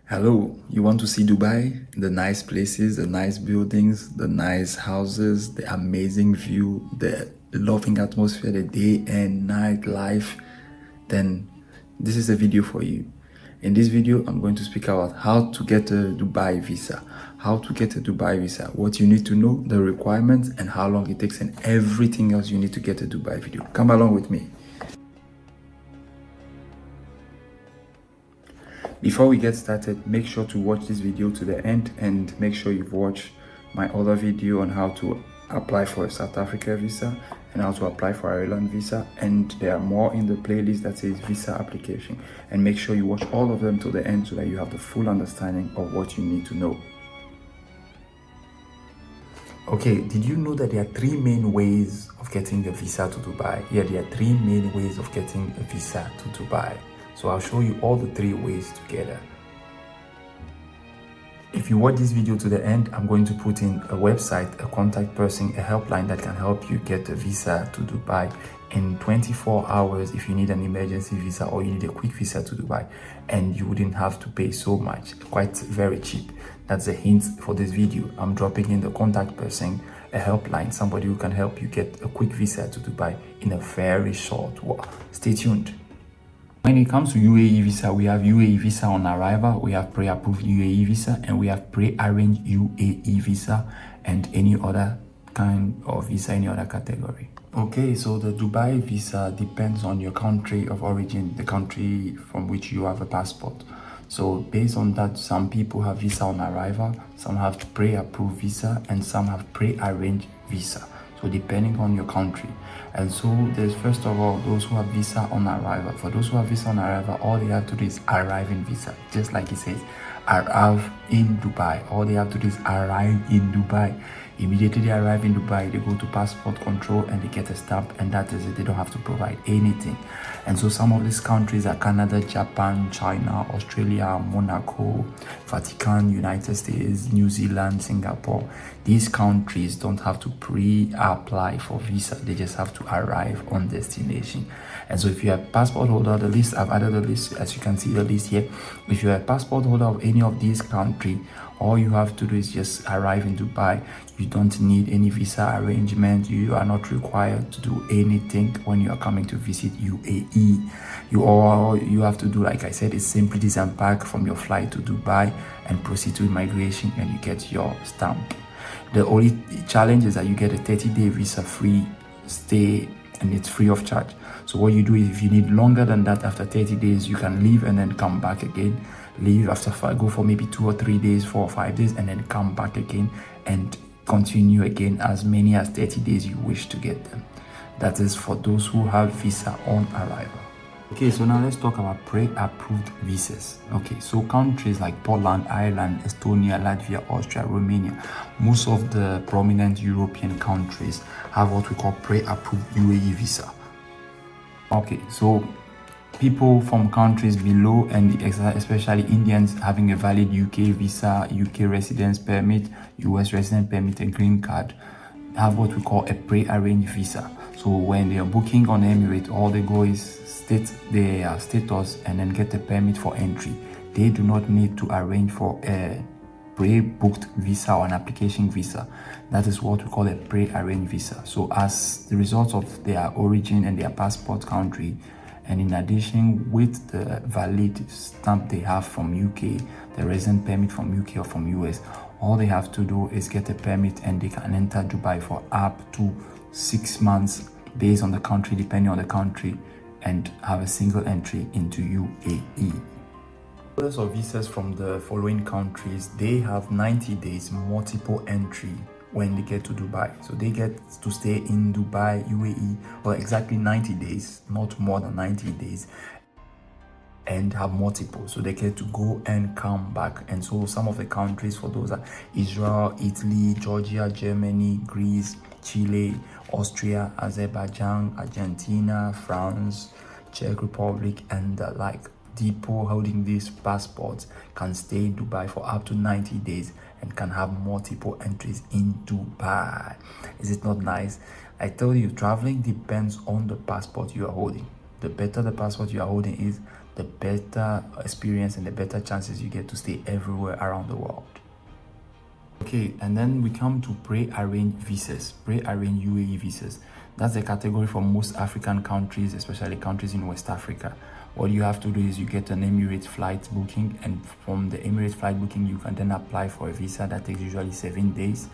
Hello, you want to see Dubai? The nice places, the nice buildings, the nice houses, the amazing view, the loving atmosphere, the day and night life? Then this is a video for you. In this video, I'm going to speak about how to get a Dubai visa, what you need to know, the requirements, and how long it takes, and everything else you need to get a Dubai video. Come along with me. Before we get started, make sure to watch this video to the end and make sure you've watched my other video on how to apply for a South Africa visa and how to apply for Ireland visa, and there are more in the playlist that says visa application, and make sure you watch all of them to the end so that you have the full understanding of what you need to know. Okay, did you know that there are three main ways of getting a visa to Dubai? Yeah, there are three main ways of getting a visa to Dubai. So I'll show you all the three ways together. If you watch this video to the end, I'm going to put in a website, a contact person, a helpline that can help you get a visa to Dubai in 24 hours if you need an emergency visa or you need a quick visa to Dubai, and you wouldn't have to pay so much, quite very cheap. That's a hint for this video. I'm dropping in the contact person, a helpline, somebody who can help you get a quick visa to Dubai in a very short while. Stay tuned. When it comes to UAE visa, we have UAE visa on arrival, we have pre-approved UAE visa, and we have pre-arranged UAE visa, and any other kind of visa, any other category. Okay, so the Dubai visa depends on your country of origin, the country from which you have a passport. So based on that, some people have visa on arrival, some have pre-approved visa, and some have pre-arranged visa. So depending on your country. And so there's first of all those who have visa on arrival. For those who have visa on arrival, all they have to do is arrive in visa, just like it says, arrive in Dubai. All they have to do is arrive in Dubai. Immediately they arrive in Dubai, they go to passport control and they get a stamp, and that is it. They don't have to provide anything. And so some of these countries are Canada, Japan, China, Australia, Monaco, Vatican, United States, New Zealand, Singapore. These countries don't have to pre-apply for visa. They just have to arrive on destination. And so if you have passport holder, the list, I've added the list, as you can see the list here. If you're a passport holder of any of these countries, all you have to do is just arrive in Dubai. You don't need any visa arrangement. You are not required to do anything when you are coming to visit UAE. All you have to do, like I said, is simply disembark from your flight to Dubai and proceed to immigration, and you get your stamp. The only challenge is that you get a 30-day visa-free stay, and it's free of charge. So what you do is, if you need longer than that, after 30 days, you can leave and then come back again. Leave after go for maybe 2 or 3 days, 4 or 5 days, and then come back again and continue again as many as 30 days you wish to get them. That is for those who have visa on arrival. Okay, so now let's talk about pre-approved visas. Okay, so countries like Poland, Ireland, Estonia, Latvia, Austria, Romania, most of the prominent European countries have what we call pre-approved UAE visa. Okay, so people from countries below, and especially Indians having a valid UK visa, UK residence permit, US residence permit, and green card, have what we call a pre-arranged visa. So when they are booking on Emirates, all they go is state their status and then get a permit for entry. They do not need to arrange for a pre-booked visa or an application visa. That is what we call a pre-arranged visa. So as the result of their origin and their passport country, and in addition with the valid stamp they have from UK, the resident permit from UK or from US, all they have to do is get a permit and they can enter Dubai for up to 6 months based on the country, depending on the country, and have a single entry into UAE. Holders of visas from the following countries, they have 90 days multiple entry when they get to Dubai. So they get to stay in Dubai, UAE, for exactly 90 days, not more than 90 days, and have multiple. So they get to go and come back. And so some of the countries for those are Israel, Italy, Georgia, Germany, Greece, Chile, Austria, Azerbaijan, Argentina, France, Czech Republic, and the like. People holding these passports can stay in Dubai for up to 90 days and can have multiple entries in Dubai. Is it not nice? I tell you, traveling depends on the passport you are holding. The better the passport you are holding is, the better experience and the better chances you get to stay everywhere around the world. Okay, and then we come to pre-arranged visas, pre-arranged UAE visas. That's a category for most African countries, especially countries in West Africa. What you have to do is you get an Emirates flight booking, and from the Emirates flight booking, you can then apply for a visa that takes usually 7 days.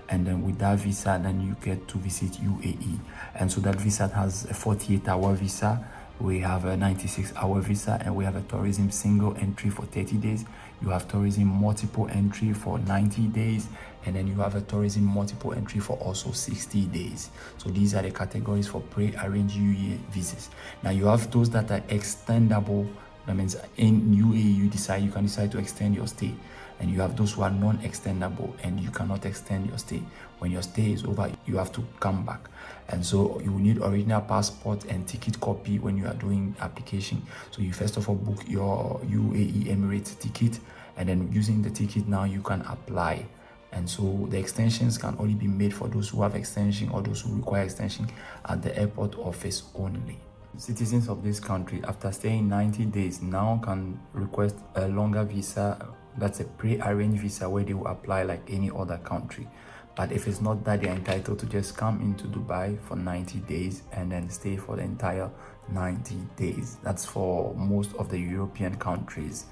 And then with that visa, then you get to visit UAE. And so that visa has a 48-hour visa. We have a 96-hour visa, and we have a tourism single entry for 30 days. You have tourism multiple entry for 90 days, and then you have a tourism multiple entry for also 60 days. So these are the categories for pre-arranged UAE visas. Now you have those that are extendable. That means in UAE you can decide to extend your stay, and you have those who are non-extendable, and you cannot extend your stay. When your stay is over, you have to come back. And so you need original passport and ticket copy when you are doing application. So you first of all book your UAE Emirates ticket, and then using the ticket now you can apply. And so the extensions can only be made for those who have extension or those who require extension at the airport office only. Citizens of this country, after staying 90 days, now can request a longer visa. That's a pre-arranged visa where they will apply like any other country. But if it's not that, they're entitled to just come into Dubai for 90 days and then stay for the entire 90 days. That's for most of the European countries.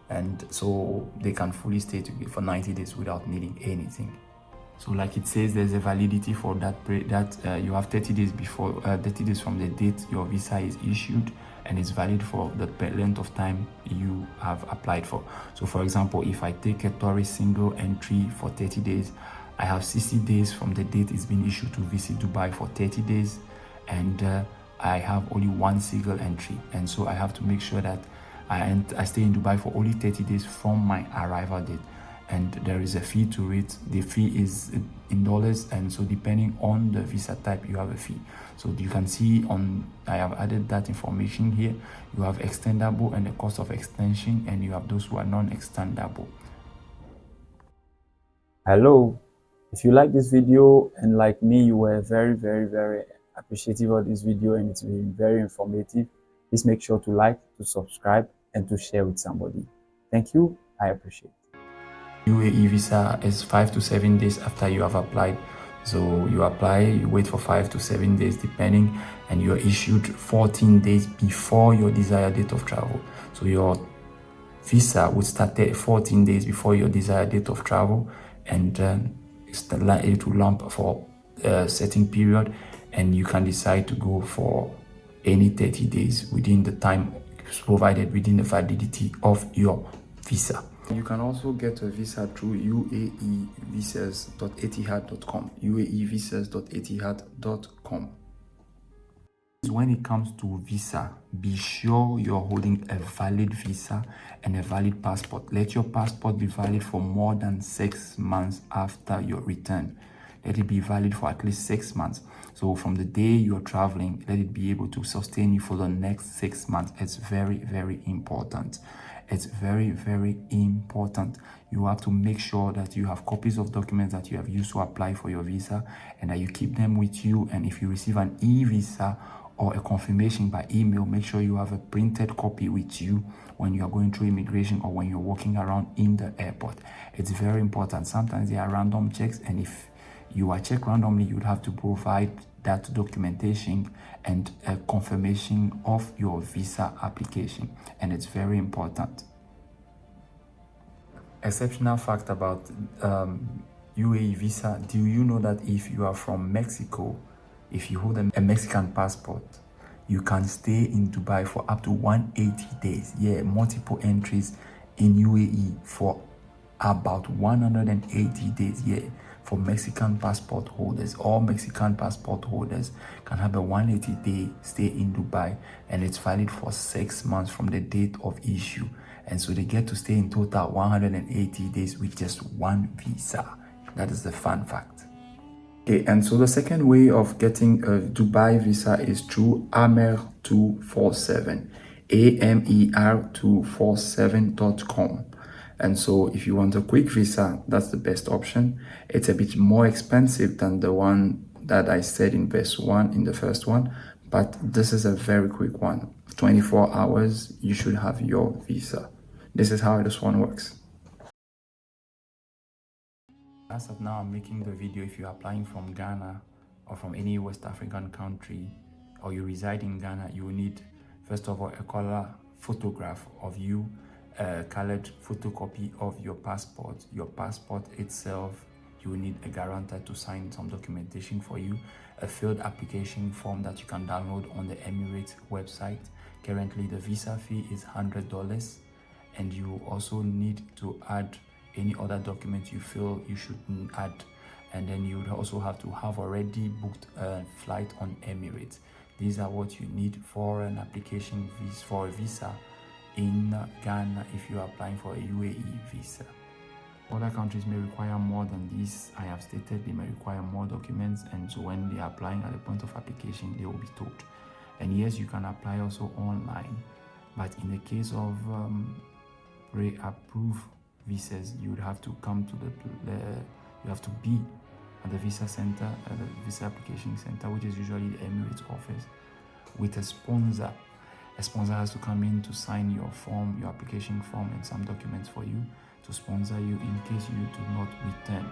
And so they can fully stay for 90 days without needing anything. So like it says, there's a validity for that you have 30 days before 30 days from the date your visa is issued, and it's valid for the length of time you have applied for. So for example, if I take a tourist single entry for 30 days, I have 60 days from the date it's been issued to visit Dubai for 30 days, and I have only one single entry, and so I have to make sure that I stay in Dubai for only 30 days from my arrival date. And there is a fee to it. The fee is in dollars, and so depending on the visa type you have a fee. So you can see I have added that information here. You have extendable and the cost of extension, and you have those who are non-extendable. Hello, if you like this video and like me, you were very appreciative of this video and it's been very informative, please make sure to like, to subscribe, and to share with somebody. Thank you. I appreciate it. UAE visa is 5 to 7 days after you have applied. So you apply, you wait for 5 to 7 days depending, and you are issued 14 days before your desired date of travel. So your visa would start 14 days before your desired date of travel, and it will lump for a certain period, and you can decide to go for any 30 days within the time provided within the validity of your visa. You can also get a visa through uaevisas.etihad.com, uaevisas.etihad.com. When it comes to visa, be sure you're holding a valid visa and a valid passport. Let your passport be valid for more than 6 months after your return. Let it be valid for at least 6 months. So from the day you're traveling, let it be able to sustain you for the next 6 months. It's very important. It's very important. You have to make sure that you have copies of documents that you have used to apply for your visa, and that you keep them with you. And if you receive an e-visa or a confirmation by email, make sure you have a printed copy with you when you are going through immigration or when you're walking around in the airport. It's very important. Sometimes there are random checks, and if you are checked randomly, you would have to provide that documentation and a confirmation of your visa application, and it's very important. Exceptional fact about UAE visa: do you know that if you are from Mexico, if you hold a Mexican passport, you can stay in Dubai for up to 180 days. Yeah, multiple entries in UAE for about 180 days. Yeah, for Mexican passport holders. All Mexican passport holders can have a 180-day stay in Dubai, and it's valid for 6 months from the date of issue. And so they get to stay in total 180 days with just one visa. That is the fun fact. Okay, and so the second way of getting a Dubai visa is through AMER 247, AMER247.com. And so if you want a quick visa, that's the best option. It's a bit more expensive than the one that I said in verse 1, in the first one, But this is a very quick one. 24 hours, you should have your visa. This is how this one works. As of now, I'm making the video. If you're applying from Ghana or from any West African country, or you reside in Ghana, you will need, first of all, a color photograph of you, a colored photocopy of your passport itself. You will need a guarantor to sign some documentation for you, a filled application form that you can download on the Emirates website. Currently, the visa fee is $100, and you also need to add any other document you feel you should add, and then you would also have to have already booked a flight on Emirates. These are what you need for an application for a visa in Ghana if you are applying for a UAE visa. Other countries may require more than these. I have stated they may require more documents, and so when they are applying at the point of application, they will be told. And yes, you can apply also online, but in the case of pre-approved visas, you would have to come to you have to be at the visa center, the visa application center, which is usually the Emirates office, with a sponsor. A sponsor has to come in to sign your form, your application form, and some documents for you to sponsor you in case you do not return,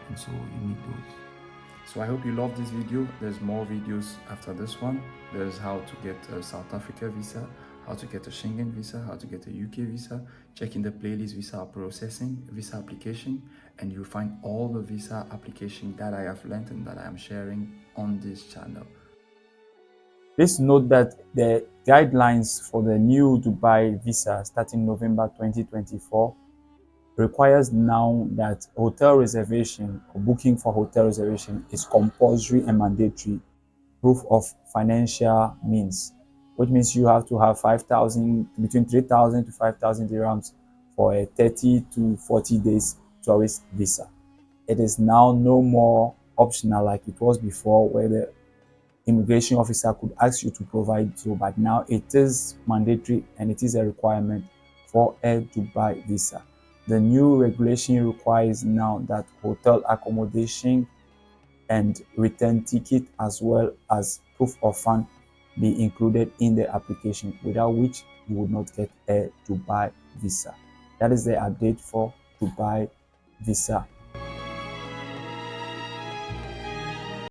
and so you need those. So I hope you love this video. There's more videos after this one. There's how to get a South Africa visa, how to get a Schengen visa, how to get a UK visa. Check in the playlist visa processing, visa application, and you'll find all the visa application that I have learned and that I am sharing on this channel. Please note that the guidelines for the new Dubai visa starting November 2024 requires now that hotel reservation or booking for hotel reservation is compulsory and mandatory proof of financial means, which means you have to have 5,000, between 3,000 to 5,000 dirhams for a 30 to 40 days tourist visa. It is now no more optional like it was before, where the immigration officer could ask you to provide so, but now it is mandatory and it is a requirement for a Dubai visa. The new regulation requires now that hotel accommodation and return ticket as well as proof of fund be included in the application, without which you would not get a Dubai visa. That is the update for Dubai visa.